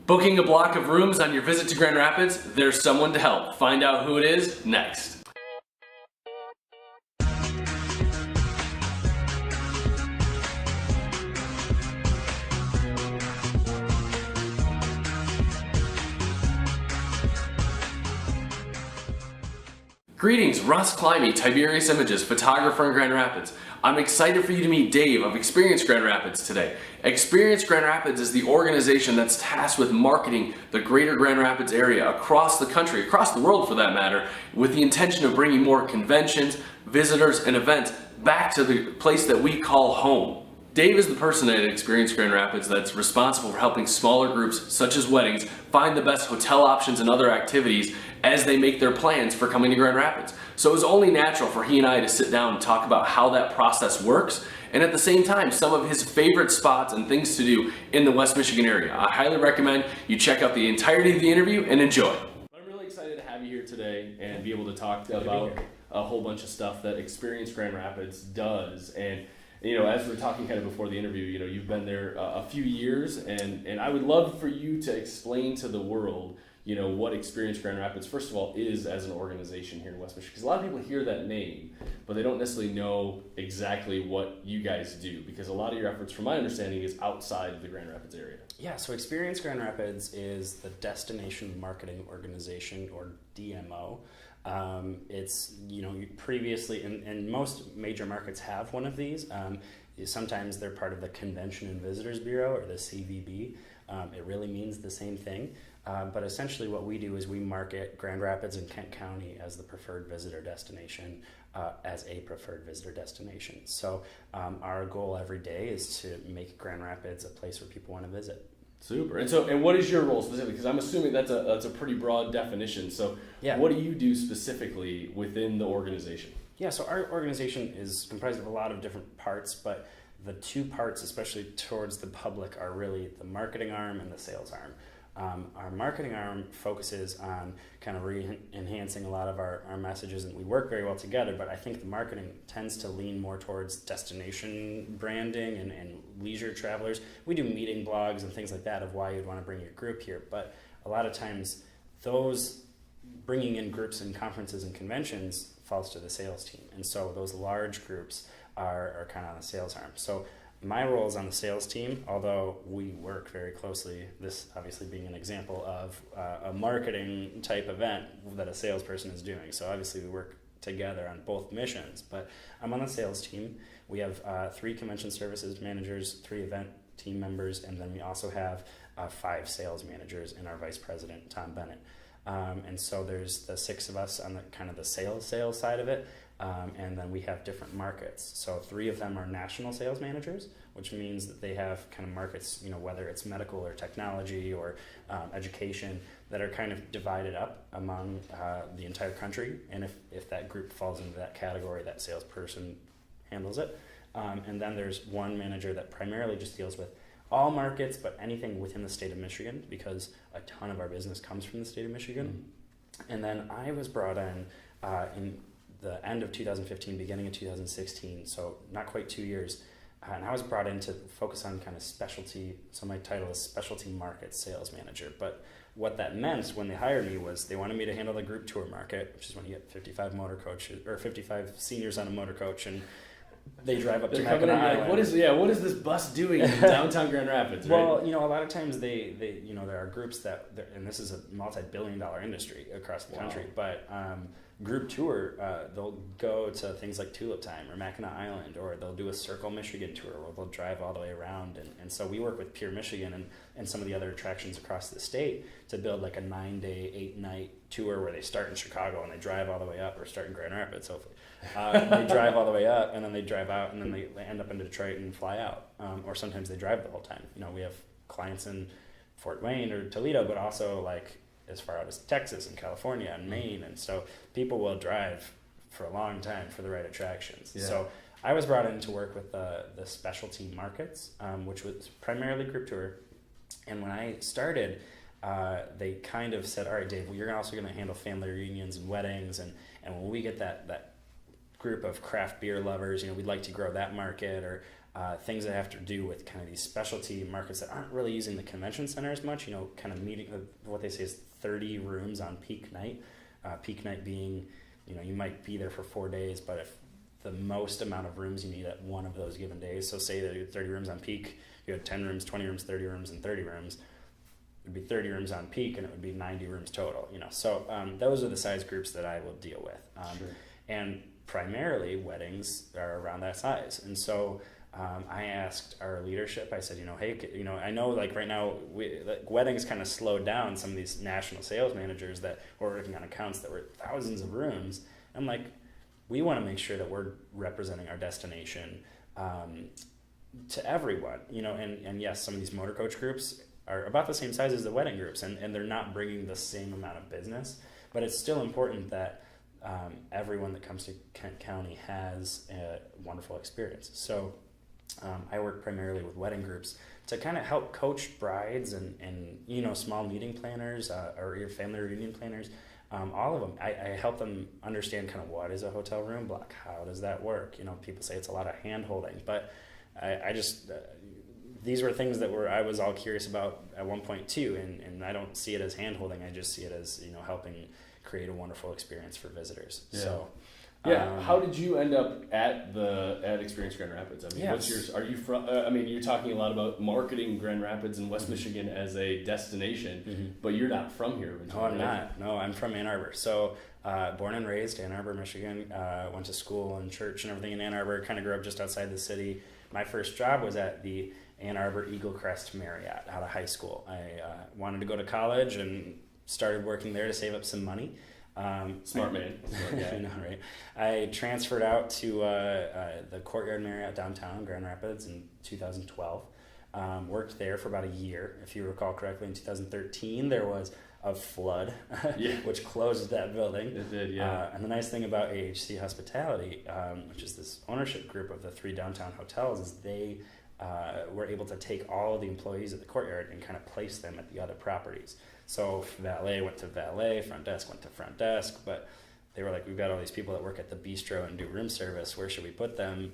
Booking a block of rooms on your visit to Grand Rapids? There's someone to help. Find out who it is next. Greetings, Russ, Climie, Tiberius Images, photographer in Grand Rapids. I'm excited for you to meet Dave of Experience Grand Rapids today. Experience Grand Rapids is the organization that's tasked with marketing the greater Grand Rapids area across the country, across the world for that matter, with the intention of bringing more conventions, visitors, and events back to the place that we call home. Dave is the person at Experience Grand Rapids that's responsible for helping smaller groups, such as weddings, find the best hotel options and other activities as they make their plans for coming to Grand Rapids. So it was only natural for he and I to sit down and talk about how that process works, and at the same time, some of his favorite spots and things to do in the West Michigan area. I highly recommend you check out the entirety of the interview and enjoy. I'm really excited to have you here today and be able to talk about a whole bunch of stuff that Experience Grand Rapids does. And you know, as we were talking kind of before the interview, you know, you've been there a few years, and I would love for you to explain to the world, you know, what Experience Grand Rapids, first of all, is as an organization here in West Michigan. Because a lot of people hear that name, but they don't necessarily know exactly what you guys do, because a lot of your efforts, from my understanding, is outside the Grand Rapids area. Yeah, so Experience Grand Rapids is the Destination Marketing Organization, or DMO. It's, you know, previously, and most major markets have one of these. Sometimes they're part of the Convention and Visitors Bureau, or the CVB. It really means the same thing. But essentially what we do is we market Grand Rapids and Kent County as the preferred visitor destination, as a preferred visitor destination. So our goal every day is to make Grand Rapids a place where people want to visit. Super. And what is your role specifically? Because I'm assuming that's a pretty broad definition. So yeah, what do you do specifically within the organization? Yeah, so our organization is comprised of a lot of different parts, but the two parts, especially towards the public, are really the marketing arm and the sales arm. Our marketing arm focuses on kind of enhancing a lot of our messages, and we work very well together, but I think the marketing tends to lean more towards destination branding and leisure travelers. We do meeting blogs and things like that of why you'd want to bring your group here, but a lot of times those bringing in groups and conferences and conventions falls to the sales team, and so those large groups are kind of on the sales arm. So my role is on the sales team, although we work very closely, this obviously being an example of a marketing type event that a salesperson is doing. So obviously we work together on both missions, but I'm on the sales team. We have 3 convention services managers, 3 event team members, and then we also have 5 sales managers and our vice president, Tom Bennett. And so there's the 6 of us on the kind of the sales side of it. And then we have different markets. So 3 of them are national sales managers, which means that they have kind of markets, you know, whether it's medical or technology or education, that are kind of divided up among the entire country. And if that group falls into that category, that salesperson handles it. And then there's one manager that primarily just deals with all markets, but anything within the state of Michigan, because a ton of our business comes from the state of Michigan. And then I was brought in the end of 2015, beginning of 2016, so not quite 2 years. And I was brought in to focus on kind of specialty, so my title is Specialty Market Sales Manager. But what that meant when they hired me was they wanted me to handle the group tour market, which is when you get 55 motor coaches, or 55 seniors on a motor coach, and they drive up to Mackinac Island. Like, what is this bus doing in downtown Grand Rapids? Right? Well, you know, a lot of times they you know, there are groups that, and this is a multi-billion-dollar industry across the country, but group tour, they'll go to things like Tulip Time or Mackinac Island, or they'll do a Circle Michigan tour where they'll drive all the way around. And so we work with Pure Michigan and some of the other attractions across the state to build like a 9-day, 8-night tour where they start in Chicago and they drive all the way up, or start in Grand Rapids, hopefully. They drive all the way up, and then they drive out, and then they end up in Detroit and fly out. Or sometimes they drive the whole time. You know, we have clients in Fort Wayne or Toledo, but also like as far out as Texas and California and Maine, and so people will drive for a long time for the right attractions. Yeah. So I was brought in to work with the specialty markets, which was primarily group tour. And when I started, they kind of said, all right, Dave, well, you're also going to handle family reunions and weddings, and when we get that group of craft beer lovers, you know, we'd like to grow that market, or things that have to do with kind of these specialty markets that aren't really using the convention center as much, kind of meeting, what they say is 30 rooms on peak night. Peak night being, you might be there for 4 days, but if the most amount of rooms you need at one of those given days, so say that you had 30 rooms on peak, you had 10 rooms, 20 rooms, 30 rooms, and 30 rooms, it'd be 30 rooms on peak, and it would be 90 rooms total, So those are the size groups that I will deal with. Sure. And primarily, weddings are around that size. And so I asked our leadership, I said, hey, I know like right now, weddings kind of slowed down some of these national sales managers that were working on accounts that were thousands of rooms. I'm like, we want to make sure that we're representing our destination to everyone, and yes, some of these motor coach groups are about the same size as the wedding groups, and they're not bringing the same amount of business, but it's still important that everyone that comes to Kent County has a wonderful experience. So I work primarily with wedding groups to kind of help coach brides and small meeting planners or your family reunion planners. All of them. I help them understand kind of what is a hotel room block, how does that work. People say it's a lot of hand holding, but I just these were things that I was all curious about at one point too, and I don't see it as hand holding. I just see it as helping create a wonderful experience for visitors. Yeah. So. How did you end up at Experience Grand Rapids? I mean, are you from? You're talking a lot about marketing Grand Rapids and West Michigan as a destination, but you're not from here. No, I'm not. No, I'm from Ann Arbor. So, born and raised Ann Arbor, Michigan. Went to school and church and everything in Ann Arbor. Kind of grew up just outside the city. My first job was at the Ann Arbor Eagle Crest Marriott out of high school. I wanted to go to college and started working there to save up some money. Smart man. I know, right? I transferred out to the Courtyard Marriott downtown Grand Rapids in 2012. Worked there for about a year. If you recall correctly, in 2013 there was a flood, which closed that building. It did, yeah. And the nice thing about AHC Hospitality, which is this ownership group of the 3 downtown hotels, is they were able to take all of the employees at the Courtyard and kind of place them at the other properties. So valet went to valet, front desk went to front desk, but they were like, we've got all these people that work at the bistro and do room service. Where should we put them?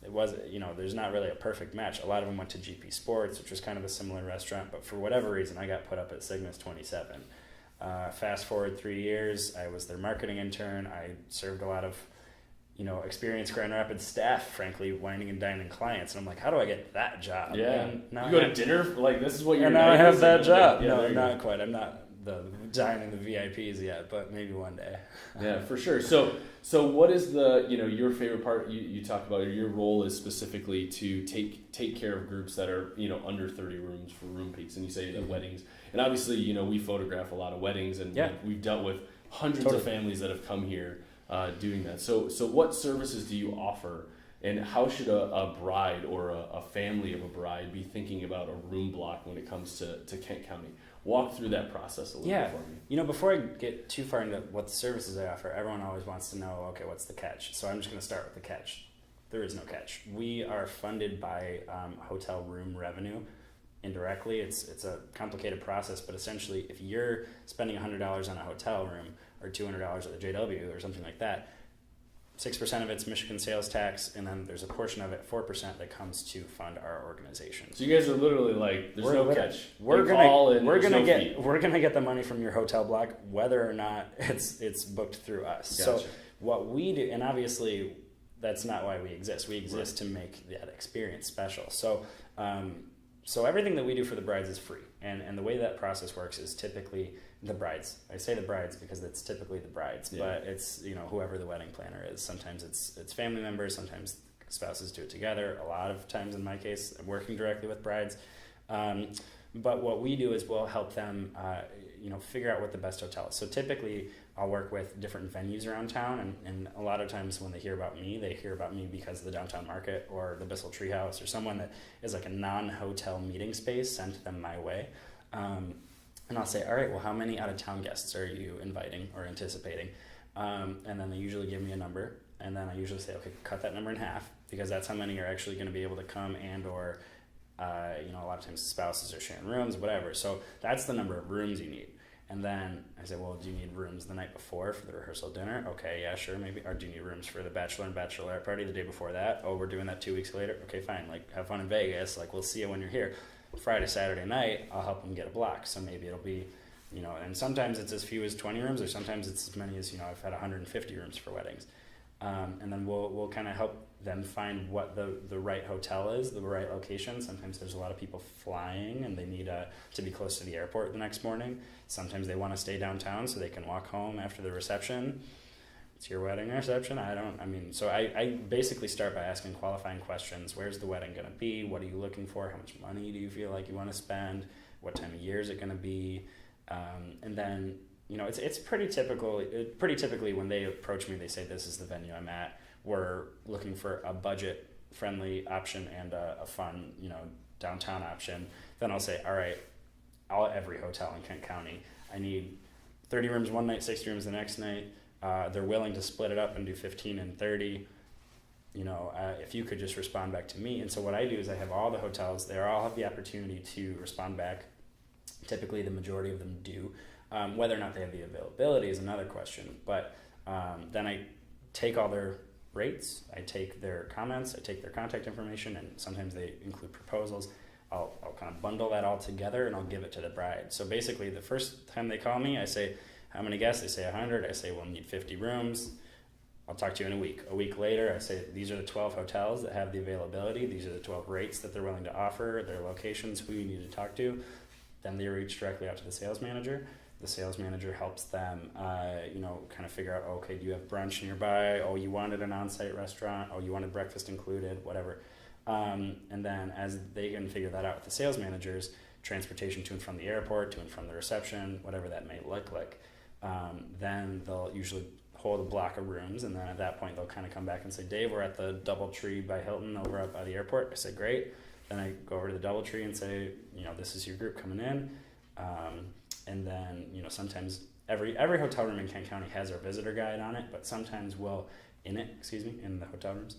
It was, there's not really a perfect match. A lot of them went to GP Sports, which was kind of a similar restaurant, but for whatever reason, I got put up at Cygnus 27. Fast forward 3 years, I was their marketing intern. I served a lot of, experienced Grand Rapids staff, frankly, wining and dining clients. And I'm like, how do I get that job? Yeah. And now you go to dinner? Like, this is what you're and now I have that job. Yeah, no, not quite. I'm not dining the VIPs yet, but maybe one day. Yeah, for sure. So what is your favorite part? You talk about your role is specifically to take care of groups that are, under 30 rooms for room peaks. And you say that weddings, and obviously, we photograph a lot of weddings, and we've dealt with hundreds of families that have come here doing that. So what services do you offer, and how should a bride or a family of a bride be thinking about a room block when it comes to Kent County? Walk through that process a little bit for me. Before I get too far into what the services I offer, everyone always wants to know, okay, what's the catch? So I'm just going to start with the catch. There is no catch. We are funded by hotel room revenue indirectly. It's a complicated process, but essentially if you're spending $100 on a hotel room or $200 at the JW or something like that, 6% of it's Michigan sales tax, and then there's a portion of it, 4%, that comes to fund our organization. So you guys are literally like, there's no catch. We're gonna get the money from your hotel block, whether or not it's booked through us. Gotcha. So what we do, and obviously that's not why we exist. We exist to make that experience special. So everything that we do for the brides is free, and the way that process works is typically the brides. I say the brides because it's typically the brides, but it's whoever the wedding planner is. Sometimes it's family members, sometimes spouses do it together. A lot of times, in my case, I'm working directly with brides. But what we do is we'll help them, figure out what the best hotel is. So typically, I'll work with different venues around town, and a lot of times when they hear about me because of the downtown market or the Bissell Treehouse or someone that is like a non-hotel meeting space sent them my way. And I'll say, all right, well, how many out-of-town guests are you inviting or anticipating? And then they usually give me a number, and then I usually say, okay, cut that number in half, because that's how many are actually going to be able to come, and or a lot of times spouses are sharing rooms, whatever. So that's the number of rooms you need. And then I said, well, do you need rooms the night before for the rehearsal dinner? Okay, yeah, sure, maybe. Or do you need rooms for the bachelor and bachelorette party the day before that? Oh, we're doing that 2 weeks later? Okay, fine. Like, have fun in Vegas. Like, we'll see you when you're here. Friday, Saturday night, I'll help them get a block. So maybe it'll be, and sometimes it's as few as 20 rooms, or sometimes it's as many as, I've had 150 rooms for weddings. And then we'll kind of help them find what the right hotel is, the right location. Sometimes there's a lot of people flying and they need to be close to the airport the next morning. Sometimes they want to stay downtown so they can walk home after the reception. It's your wedding reception? So I basically start by asking qualifying questions. Where's the wedding going to be? What are you looking for? How much money do you feel like you want to spend? What time of year is it going to be? And then, it's pretty typical. Pretty typically when they approach me, they say, this is the venue I'm at. We're looking for a budget-friendly option and a fun, downtown option. Then I'll say, all right, every hotel in Kent County, I need 30 rooms one night, 60 rooms the next night. They're willing to split it up and do 15 and 30. If you could just respond back to me. And so what I do is I have all the hotels. They all have the opportunity to respond back. Typically, the majority of them do. Whether or not they have the availability is another question. But then I take all their rates, I take their comments, I take their contact information, and sometimes they include proposals. I'll kind of bundle that all together and I'll give it to the bride. So basically, the first time they call me, I say, how many guests? They say 100. I say, we'll need 50 rooms. I'll talk to you in a week. A week later, I say, these are the 12 hotels that have the availability. These are the 12 rates that they're willing to offer, their locations, who you need to talk to. Then they reach directly out to the sales manager. The sales manager helps them, kind of figure out, okay, do you have brunch nearby? Oh, you wanted an on-site restaurant? Oh, you wanted breakfast included? Whatever. And then as they can figure that out with the sales managers, transportation to and from the airport, to and from the reception, whatever that may look like. Then they'll usually hold a block of rooms, and then at that point they'll kind of come back and say, Dave, we're at the DoubleTree by Hilton over up by the airport. I say, great. Then I go over to the DoubleTree and say, this is your group coming in. And then, sometimes every hotel room in Kent County has our visitor guide on it, but sometimes in the hotel rooms.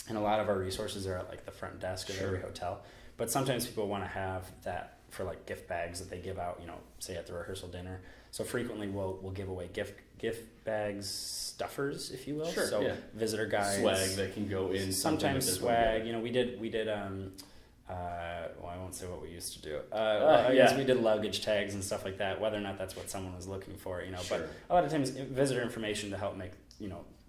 And a lot of our resources are at like the front desk of every hotel. But sometimes people want to have that for like gift bags that they give out, say at the rehearsal dinner. So frequently we'll give away gift bags, stuffers, if you will. Sure, so visitor guides, swag that can go in. Sometimes swag. We did. I won't say what we used to do. We did luggage tags and stuff like that. Whether or not that's what someone was looking for, Sure. But a lot of times visitor information to help make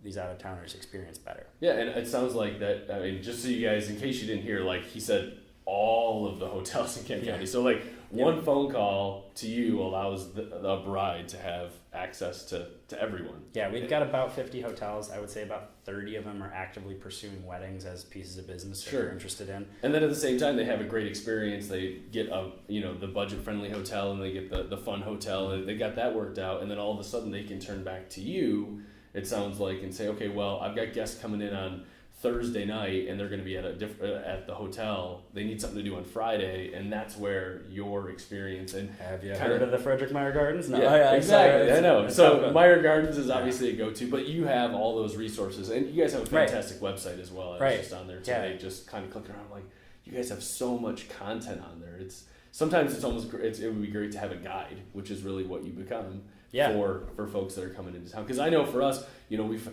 these out of towners experience better. Yeah, and it sounds like that. I mean, just so you guys, in case you didn't hear, like he said, all of the hotels in Kent County. So like one phone call to you allows the bride to have access to everyone. Yeah, we've got about 50 hotels. I would say about 30 of them are actively pursuing weddings as pieces of business that they're interested in. And then at the same time, they have a great experience. They get the budget-friendly hotel, and they get the fun hotel, and they got that worked out. And then all of a sudden, they can turn back to you, it sounds like, and say, okay, well, I've got guests coming in on Thursday night, and they're going to be at the hotel. They need something to do on Friday, and that's where your experience and have you heard of the Frederick Meyer Gardens? No, yeah, exactly. I know. So Meyer Gardens is obviously a go-to, but you have all those resources, and you guys have a fantastic website as well. I was just on there today, just kind of clicking around. Like, you guys have so much content on there. Sometimes it would be great to have a guide, which is really what you become. For folks that are coming into town, because I know for us,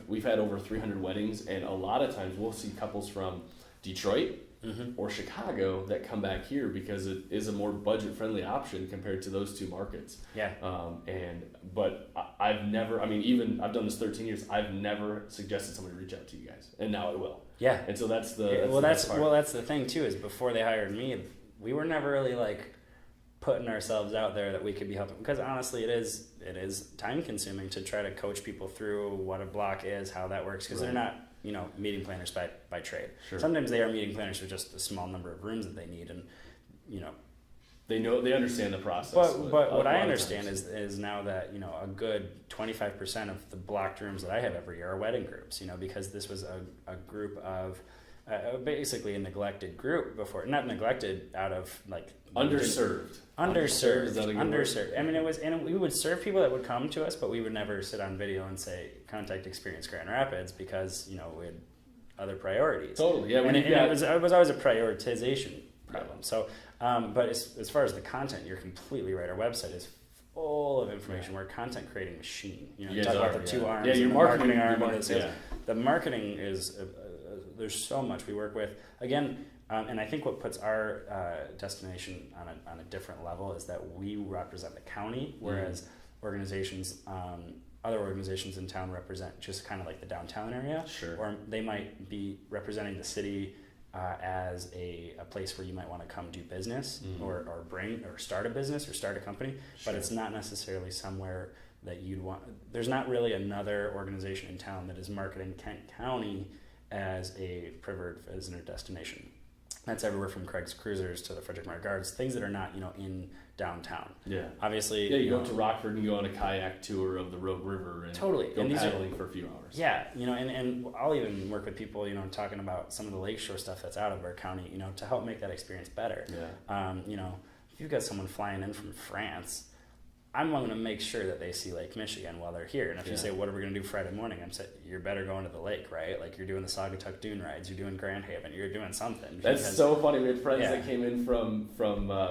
we've had over 300 weddings, and a lot of times we'll see couples from Detroit or Chicago that come back here because it is a more budget friendly option compared to those two markets. But I've never, I've done this 13 years. I've never suggested somebody reach out to you guys, and now I will. Yeah, and so that's the thing too, is before they hired me, we were never really like putting ourselves out there that we could be helping, because honestly it is time consuming to try to coach people through what a block is, how that works, because they're not meeting planners by trade. Sometimes they are meeting planners with just a small number of rooms that they need, and they understand the process. But what I understand is now that a good 25% of the blocked rooms that I have every year are wedding groups, because this was a group of basically a neglected group before, not neglected out of like underserved. It was, and we would serve people that would come to us, but we would never sit on video and say contact Experience Grand Rapids, because we had other priorities. Totally, yeah. It was always a prioritization problem. So, but as far as the content, you're completely right. Our website is full of information. We're a content creating machine. You know, You talk guys about are, the two yeah. arms. Yeah, and your the marketing arm. arm, And the sales. yeah. The marketing is there's so much we work with. Again, and I think what puts our destination on a different level is that we represent the county, whereas organizations, other organizations in town represent just kind of like the downtown area. Sure. Or they might be representing the city as a place where you might want to come do business or start a business or start a company, but it's not necessarily somewhere that you'd want. There's not really another organization in town that is marketing Kent County as a preferred visitor destination. That's everywhere from Craig's Cruisers to the Frederick Meyer Guards, things that are not, in downtown. Yeah. Obviously. Yeah, you go up to Rockford and go on a kayak tour of the Rogue River and totally. go And paddling for a few hours. Yeah, and I'll even work with people, talking about some of the lakeshore stuff that's out of our county, to help make that experience better. Yeah. If you've got someone flying in from France, I'm going to make sure that they see Lake Michigan while they're here. And if you say, what are we going to do Friday morning? I'm saying, you're better going to the lake, right? Like, you're doing the Saugatuck Dune rides, you're doing Grand Haven, you're doing something. That's so funny. We had friends that came in from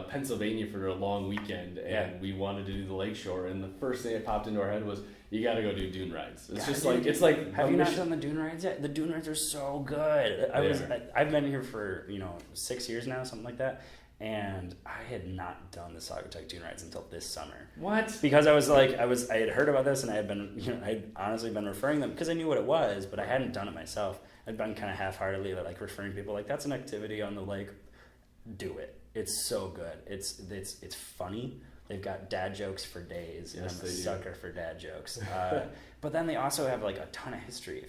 Pennsylvania for a long weekend, and we wanted to do the lakeshore. And the first thing that popped into our head was, you got to go do dune rides. It's Have you not done the dune rides yet? The dune rides are so good. I've been here for 6 years now, something like that. And I had not done the Saugatuck Dune rides until this summer. What? Because I had heard about this, and I had been, I'd honestly been referring them because I knew what it was, but I hadn't done it myself. I'd been kind of half-heartedly referring people that's an activity on the lake. Do it. It's so good. It's funny. They've got dad jokes for days, and I'm a sucker for dad jokes. But then they also have a ton of history.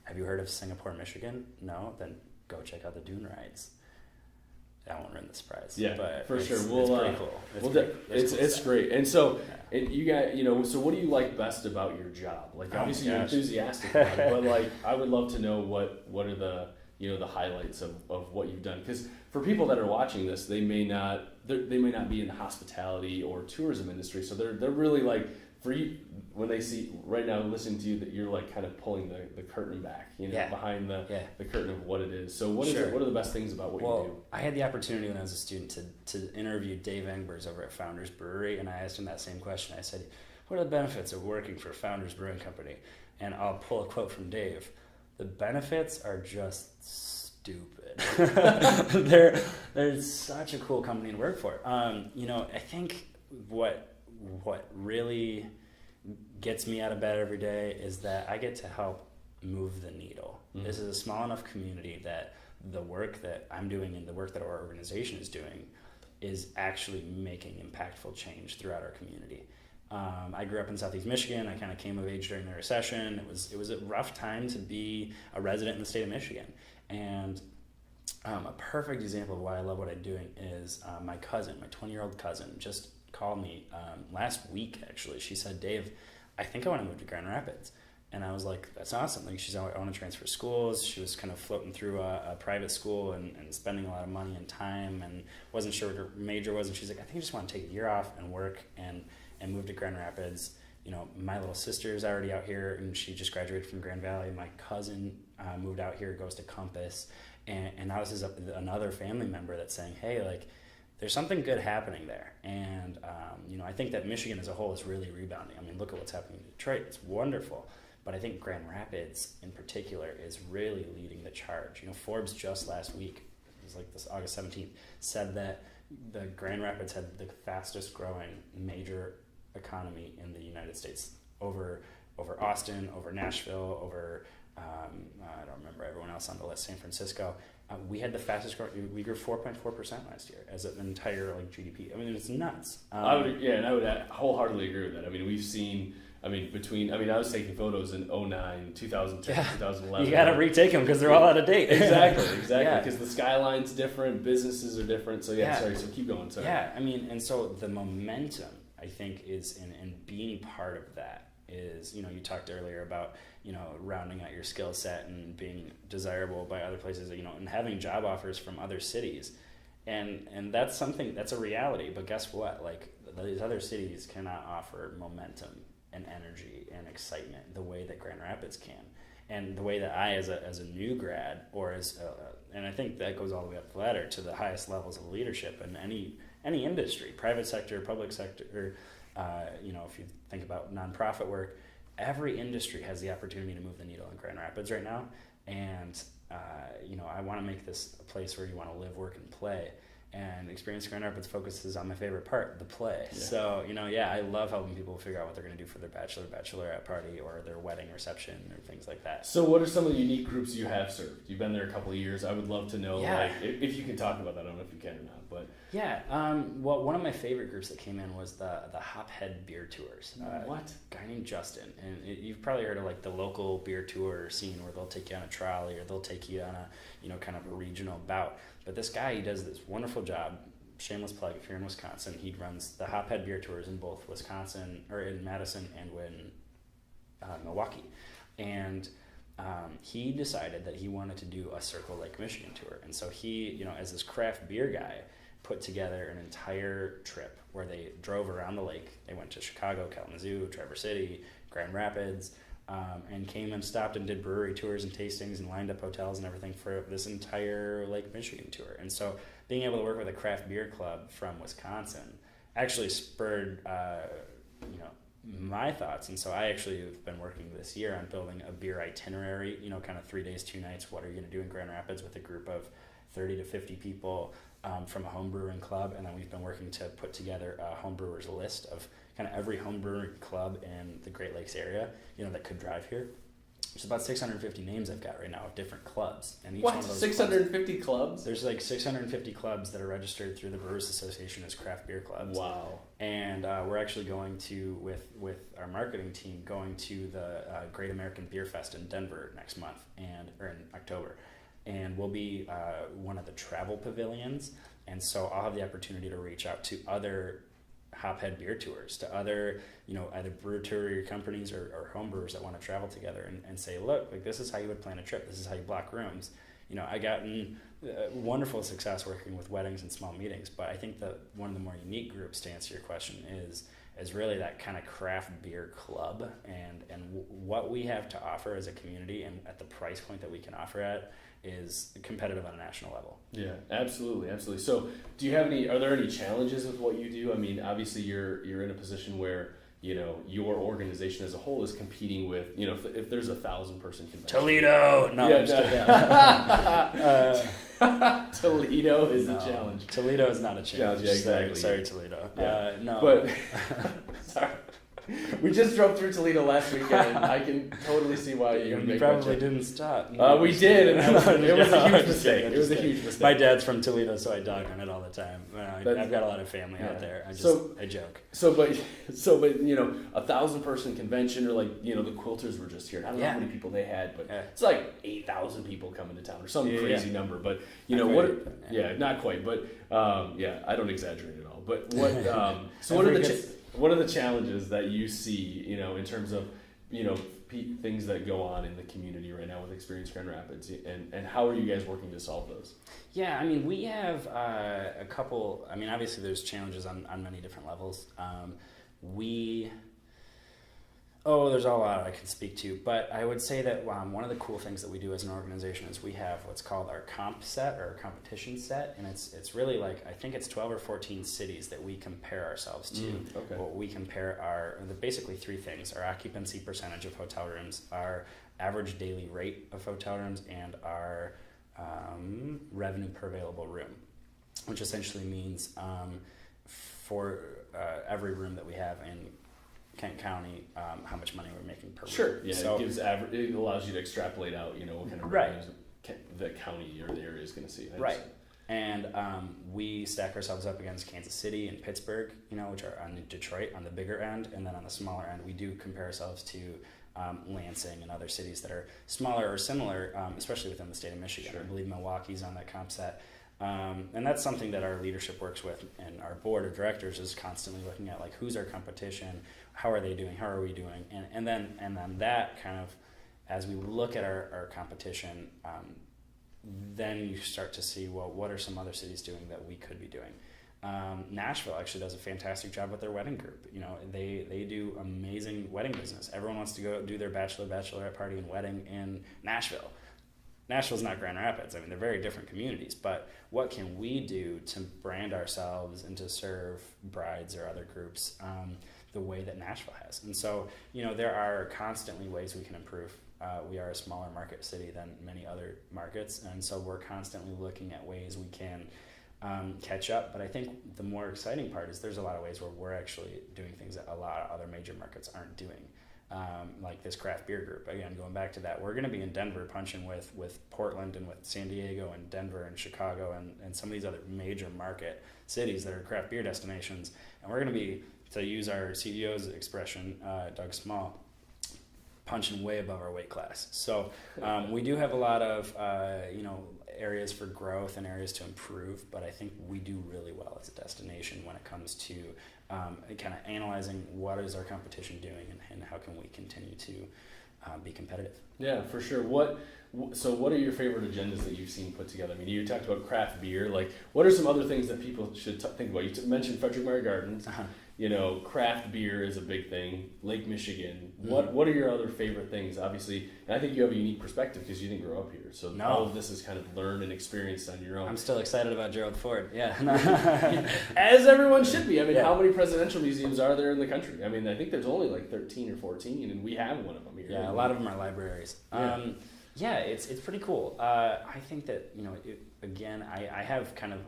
Have you heard of Singapore, Michigan? No? Then go check out the dune rides. That won't ruin the surprise. Yeah, but for sure. It's pretty cool. It's great. And so, you got, so what do you like best about your job? Obviously you're enthusiastic about it, but I would love to know what are the, the highlights of what you've done. Because for people that are watching this, they may not be in the hospitality or tourism industry. So they're really for you, when they see right now listening to you, that you're kind of pulling the curtain back, behind the curtain of what it is. So what is it? What are the best things about what you do? I had the opportunity when I was a student to interview Dave Engbers over at Founders Brewery, and I asked him that same question. I said, what are the benefits of working for Founders Brewing Company? And I'll pull a quote from Dave. The benefits are just stupid. They're such a cool company to work for. I think what really gets me out of bed every day is that I get to help move the needle. Mm-hmm. This is a small enough community that the work that I'm doing and the work that our organization is doing is actually making impactful change throughout our community. I grew up in Southeast Michigan. I kind of came of age during the recession. It was a rough time to be a resident in the state of Michigan. And a perfect example of why I love what I'm doing is my cousin, my 20-year-old cousin, just called me last week, actually. She said, Dave, I think I want to move to Grand Rapids. And I was like, that's awesome. She's I want to transfer schools. She was kind of floating through a private school and spending a lot of money and time and wasn't sure what her major was. And she's like, I think I just want to take a year off and work and move to Grand Rapids. My little sister is already out here, and she just graduated from Grand Valley. My cousin moved out here, goes to Compass. And now this is another family member that's saying, hey, there's something good happening there. And, I think that Michigan as a whole is really rebounding. I mean, look at what's happening in Detroit. It's wonderful. But I think Grand Rapids in particular is really leading the charge. Forbes just last week, it was this August 17th, said that the Grand Rapids had the fastest growing major economy in the United States over Austin, over Nashville, over, I don't remember everyone else on the list, San Francisco. We had the fastest growth. We grew 4.4% last year as an entire GDP. I mean, it's nuts. I would wholeheartly agree with that. I mean, we've seen. I was taking photos in 2009, 2010, 2011. You got to retake them because they're all out of date. Exactly. Because the skyline's different, businesses are different. So so keep going. Sorry. Yeah, and so the momentum, I think, is in being part of that is, you talked earlier about, rounding out your skill set and being desirable by other places, and having job offers from other cities. And that's something, that's a reality. But guess what? These other cities cannot offer momentum and energy and excitement the way that Grand Rapids can. And the way that I, as a new grad, or and I think that goes all the way up the ladder to the highest levels of leadership in any industry, private sector, public sector, if you think about nonprofit work, every industry has the opportunity to move the needle in Grand Rapids right now. And, I want to make this a place where you want to live, work, and play. And Experience Grand Rapids focuses on my favorite part, the play. Yeah. So, I love helping people figure out what they're going to do for their bachelorette party or their wedding reception or things like that. So what are some of the unique groups you have served? You've been there a couple of years. I would love to know, if you can talk about that. I don't know if you can or not, but... Yeah. Well, one of my favorite groups that came in was the Hophead Beer Tours. What? A guy named Justin. And you've probably heard of, the local beer tour scene where they'll take you on a trolley or they'll take you on a, kind of a regional bout. But this guy, he does this wonderful job. Shameless plug, if you're in Wisconsin, he runs the Hophead Beer Tours in both Wisconsin, or in Madison and in Milwaukee. And he decided that he wanted to do a Circle Lake Michigan tour. And so he, as this craft beer guy, put together an entire trip where they drove around the lake. They went to Chicago, Kalamazoo, Traverse City, Grand Rapids, and came and stopped and did brewery tours and tastings and lined up hotels and everything for this entire Lake Michigan tour. And so being able to work with a craft beer club from Wisconsin actually spurred, my thoughts. And so I actually have been working this year on building a beer itinerary, kind of 3 days, 2 nights. What are you going to do in Grand Rapids with a group of 30 to 50 people from a home brewing club? And then we've been working to put together a home brewers list of kind of every home brewing club in the Great Lakes area, that could drive here. There's about 650 names I've got right now of different clubs. And each one of those 650 clubs? There's 650 clubs that are registered through the Brewers Association as craft beer clubs. Wow. And we're actually going to, with our marketing team, going to the Great American Beer Fest in Denver next month, or in October. And we'll be one of the travel pavilions. And so I'll have the opportunity to reach out to other Hophead Beer Tours, to other, either brewery companies or home brewers that want to travel together and say, look, this is how you would plan a trip. This is how you block rooms. I gotten wonderful success working with weddings and small meetings, but I think that one of the more unique groups, to answer your question, is really that kind of craft beer club and what we have to offer as a community and at the price point that we can offer at is competitive on a national level. Yeah, absolutely. So are there any challenges with what you do? I mean, obviously you're in a position where, your organization as a whole is competing with, if there's 1,000-person convention. Toledo! No, Toledo is a challenge. Toledo is not a challenge. Yeah, exactly. Sorry, Toledo. Yeah. No. But, sorry. We just drove through Toledo last weekend. I can totally see why you would make that probably didn't stop. We did, and it was a huge mistake. It was a huge mistake. My dad's from Toledo, so I dog on it all the time. I've got a lot of family out there. I joke. But 1,000-person convention, or the Quilters were just here. I don't know how many people they had, but it's 8,000 people coming to town or some crazy number. But not quite. But I don't exaggerate at all. But what? So what are the challenges that you see, in terms of, things that go on in the community right now with Experience Grand Rapids, and how are you guys working to solve those? Yeah, we have a couple. Obviously there's challenges on many different levels. There's a lot I can speak to, but I would say that one of the cool things that we do as an organization is we have what's called our comp set or competition set, and it's really I think it's 12 or 14 cities that we compare ourselves to. Okay. What we compare are basically three things: our occupancy percentage of hotel rooms, our average daily rate of hotel rooms, and our revenue per available room, which essentially means for every room that we have in Kent County, how much money we're making per room. Sure. Yeah, so, it allows you to extrapolate out, what kind of revenues the county or the area is going to see. Right. And we stack ourselves up against Kansas City and Pittsburgh, which are on Detroit on the bigger end, and then on the smaller end, we do compare ourselves to Lansing and other cities that are smaller or similar, especially within the state of Michigan. Sure. I believe Milwaukee's on that comp set. And that's something that our leadership works with, and our board of directors is constantly looking at who's our competition, how are they doing, how are we doing, and then that kind of, as we look at our competition, then you start to see, well, what are some other cities doing that we could be doing? Nashville actually does a fantastic job with their wedding group. They do amazing wedding business. Everyone wants to go do their bachelorette party and wedding in Nashville. Nashville's not Grand Rapids. They're very different communities, but what can we do to brand ourselves and to serve brides or other groups the way that Nashville has. And so, there are constantly ways we can improve. We are a smaller market city than many other markets, and so we're constantly looking at ways we can catch up. But I think the more exciting part is there's a lot of ways where we're actually doing things that a lot of other major markets aren't doing. Like this craft beer group. Again, going back to that, we're going to be in Denver punching with Portland and with San Diego and Denver and Chicago and some of these other major market cities that are craft beer destinations. And we're going to be, to use our CEO's expression, Doug Small, punching way above our weight class. So we do have a lot of areas for growth and areas to improve, but I think we do really well as a destination when it comes to kind of analyzing what is our competition doing and how can we continue to be competitive. Yeah, for sure. So what are your favorite agendas that you've seen put together? I mean, you talked about craft beer. Like, what are some other things that people should think about? You mentioned Frederick Meyer Gardens. Craft beer is a big thing. Lake Michigan. What are your other favorite things? Obviously, and I think you have a unique perspective because you didn't grow up here. So all of this is kind of learned and experienced on your own. I'm still excited about Gerald Ford. Yeah. As everyone should be. I mean, how many presidential museums are there in the country? I mean, I think there's only like 13 or 14, and we have one of them here. Yeah, a lot of them are libraries. Yeah, it's pretty cool. I think that, I have kind of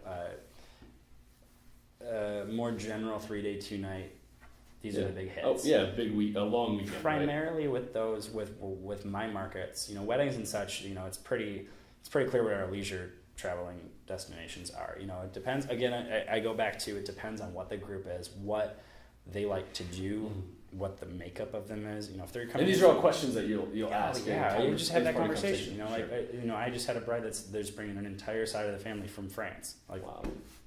more general 3-day, 2-night. These are the big hits. Oh yeah, big week, a long weekend. Primarily with those, with my markets, weddings and such. It's pretty clear what our leisure traveling destinations are. It depends. Again, I go back to it depends on what the group is, what they like to do, what the makeup of them is. If they're coming. And these are all questions that you'll ask. Yeah, you just have that conversation. I just had a bride that's bringing an entire side of the family from France. Like, wow.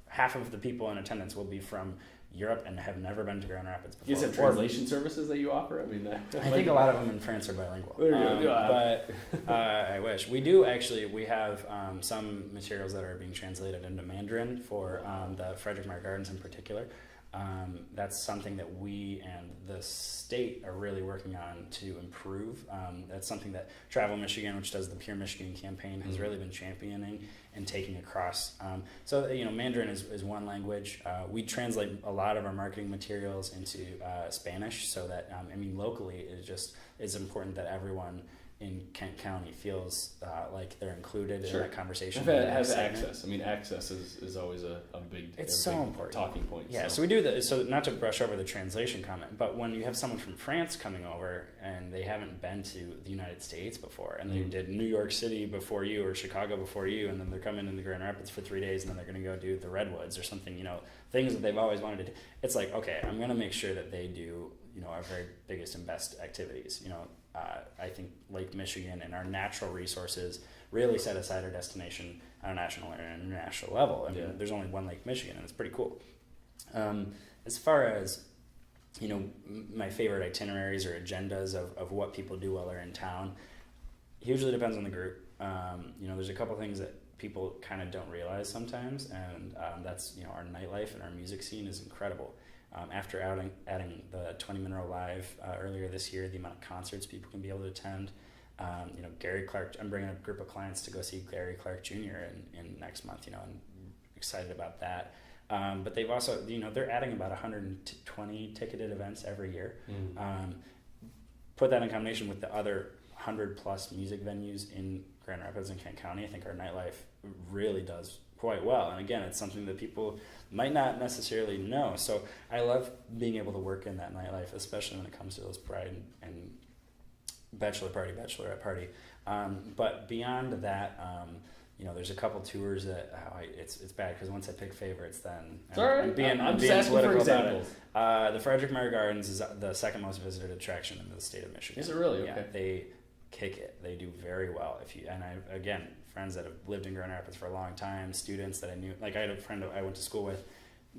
Half of the people in attendance will be from Europe and have never been to Grand Rapids before. You guys have translation services that you offer? I mean, I think a lot of them in France are bilingual. But I wish. We do actually. We have some materials that are being translated into Mandarin for the Frederick Meyer Gardens in particular. That's something that we and the state are really working on to improve. That's something that Travel Michigan, which does the Pure Michigan campaign, has really been championing and taking across. So Mandarin is one language. We translate a lot of our marketing materials into Spanish, so that locally it's important that everyone in Kent County feels like they're included in that conversation. Has access. Access is always a big. It's so important. Talking point. Yeah. So we do that. So not to brush over the translation comment, but when you have someone from France coming over and they haven't been to the United States before, and they did New York City before you or Chicago before you, and then they're coming into Grand Rapids for 3 days, and then they're going to go do the Redwoods or something. Things that they've always wanted to do. It's like, okay, I'm going to make sure that they do our very biggest and best activities. I think Lake Michigan and our natural resources really set aside our destination on a national and international level. There's only one Lake Michigan, and it's pretty cool. As far as my favorite itineraries or agendas of what people do while they're in town, hugely depends on the group. There's a couple things that people kind of don't realize sometimes, and that's our nightlife and our music scene is incredible. After adding the 20 Monroe Live earlier this year, the amount of concerts people can be able to attend. Gary Clark, I'm bringing a group of clients to go see Gary Clark Jr. in next month, and excited about that. But they've also, they're adding about 120 ticketed events every year. Put that in combination with the other 100 plus music venues in Grand Rapids and Kent County, I think our nightlife really does quite well. And again, it's something that people might not necessarily know. So I love being able to work in that nightlife, especially when it comes to those bride and bachelor party, bachelorette party. But beyond that, there's a couple tours that it's bad because once I pick favorites, then I'm being political about it. The Frederick Meyer Gardens is the second most visited attraction in the state of Michigan. Is it really? Yeah, okay. They kick it. They do very well. Friends that have lived in Grand Rapids for a long time, students that I knew. Like I had a friend I went to school with,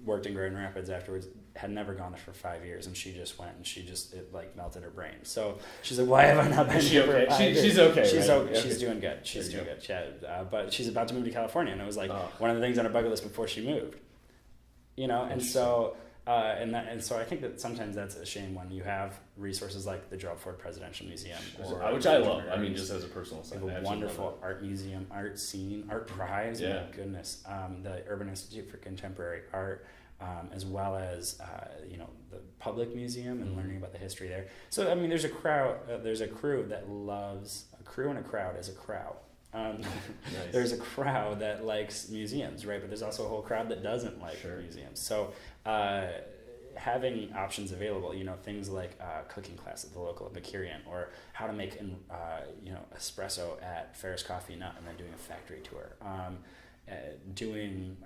worked in Grand Rapids afterwards, had never gone there for 5 years, and she just went, and it melted her brain. So she's like, "Why have I not been here for 5 years?" She's okay. She's doing good. She's doing good. Yeah, but she's about to move to California, and it was like one of the things on her bucket list before she moved. And so. So I think that sometimes that's a shame when you have resources like the Gerald Ford Presidential Museum, which I love. Just as a personal side, a wonderful art museum, art scene, art prize. Yeah. My goodness, the Urban Institute for Contemporary Art. as well as the public museum and learning about the history there. So I mean, there's a crew that loves a crew and a crowd as a crowd. Nice. There's a crowd that likes museums, right? But there's also a whole crowd that doesn't like museums. So having options available, things like cooking class at the local Epicurean, or how to make espresso at Ferris Coffee Nut, and then doing a factory tour. Doing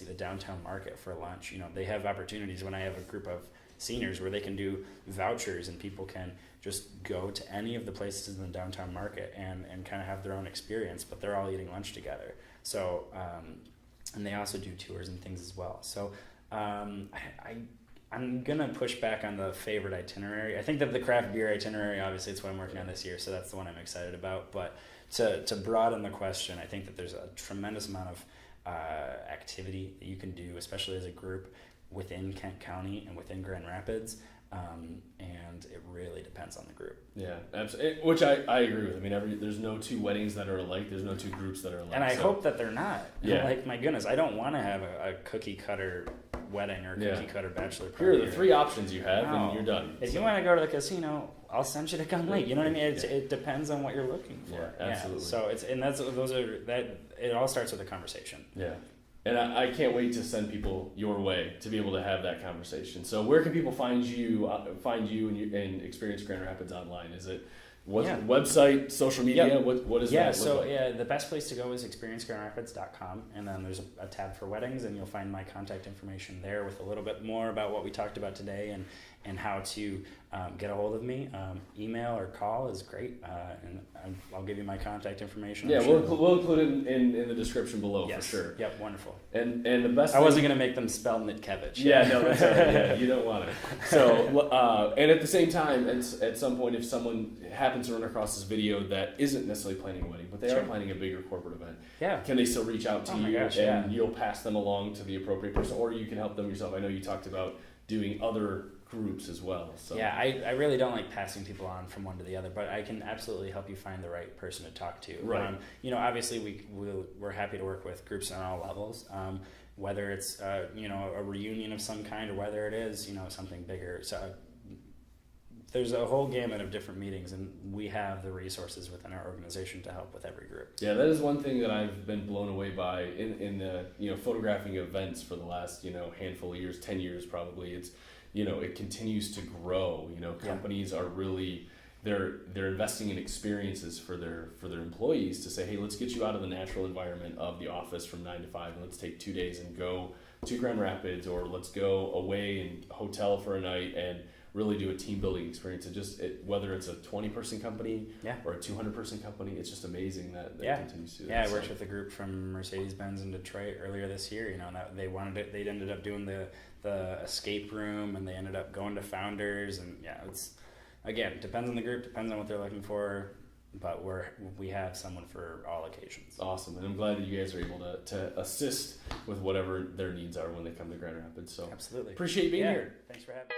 the downtown market for lunch. They have opportunities when I have a group of seniors where they can do vouchers, and people can just go to any of the places in the downtown market and kind of have their own experience, but they're all eating lunch together. So, and they also do tours and things as well. So I'm going to push back on the favorite itinerary. I think that the craft beer itinerary, obviously it's what I'm working on this year, so that's the one I'm excited about. But to broaden the question, I think that there's a tremendous amount of activity that you can do, especially as a group within Kent County and within Grand Rapids. And it really depends on the group. Yeah, absolutely. Which I agree with. I mean, there's no two weddings that are alike. There's no two groups that are alike. And I hope that they're not. Yeah. Like, my goodness, I don't want to have a cookie cutter wedding or cookie cutter bachelor party. Here are the three options you have, and you're done. If you want to go to the casino, I'll send you to come late. You know what I mean? It depends on what you're looking for. Yeah, absolutely. So it all starts with a conversation. Yeah. And I can't wait to send people your way to be able to have that conversation. So where can people find you and Experience Grand Rapids online? Is it website, social media? Yep. What is that? The best place to go is experiencegrandrapids.com, and then there's a tab for weddings, and you'll find my contact information there with a little bit more about what we talked about today and how to get a hold of me. Email or call is great, and I'll give you my contact information. Yeah, we'll include it in the description below for sure. Yep, wonderful. And the best. I wasn't going to make them spell Nitkevich. Yeah, no, that's all right. Yeah, you don't want it. So, and at the same time, at some point, if someone happens to run across this video that isn't necessarily planning a wedding, but they are planning a bigger corporate event, can they still reach out to you and you'll pass them along to the appropriate person, or you can help them yourself? I know you talked about doing other groups as well. So. Yeah, I really don't like passing people on from one to the other, but I can absolutely help you find the right person to talk to. Right. Obviously we're happy to work with groups on all levels, whether it's a reunion of some kind or whether it is something bigger. So there's a whole gamut of different meetings, and we have the resources within our organization to help with every group. Yeah, that is one thing that I've been blown away by in the photographing events for the last handful of years, 10 years probably. It's it continues to grow. Companies are really they're investing in experiences for their employees to say, hey, let's get you out of the natural environment of the office from 9 to 5, and let's take 2 days and go to Grand Rapids, or let's go away and hotel for a night and really do a team building experience. And whether it's a 20-person company or a 200-person company, it's just amazing that continues to do that. Yeah, I worked with a group from Mercedes-Benz in Detroit earlier this year. They ended up doing the escape room, and they ended up going to Founders, and it's again, depends on the group, depends on what they're looking for, but we have someone for all occasions. Awesome, and I'm glad that you guys are able to assist with whatever their needs are when they come to Grand Rapids. So absolutely appreciate being here. Thanks for having me.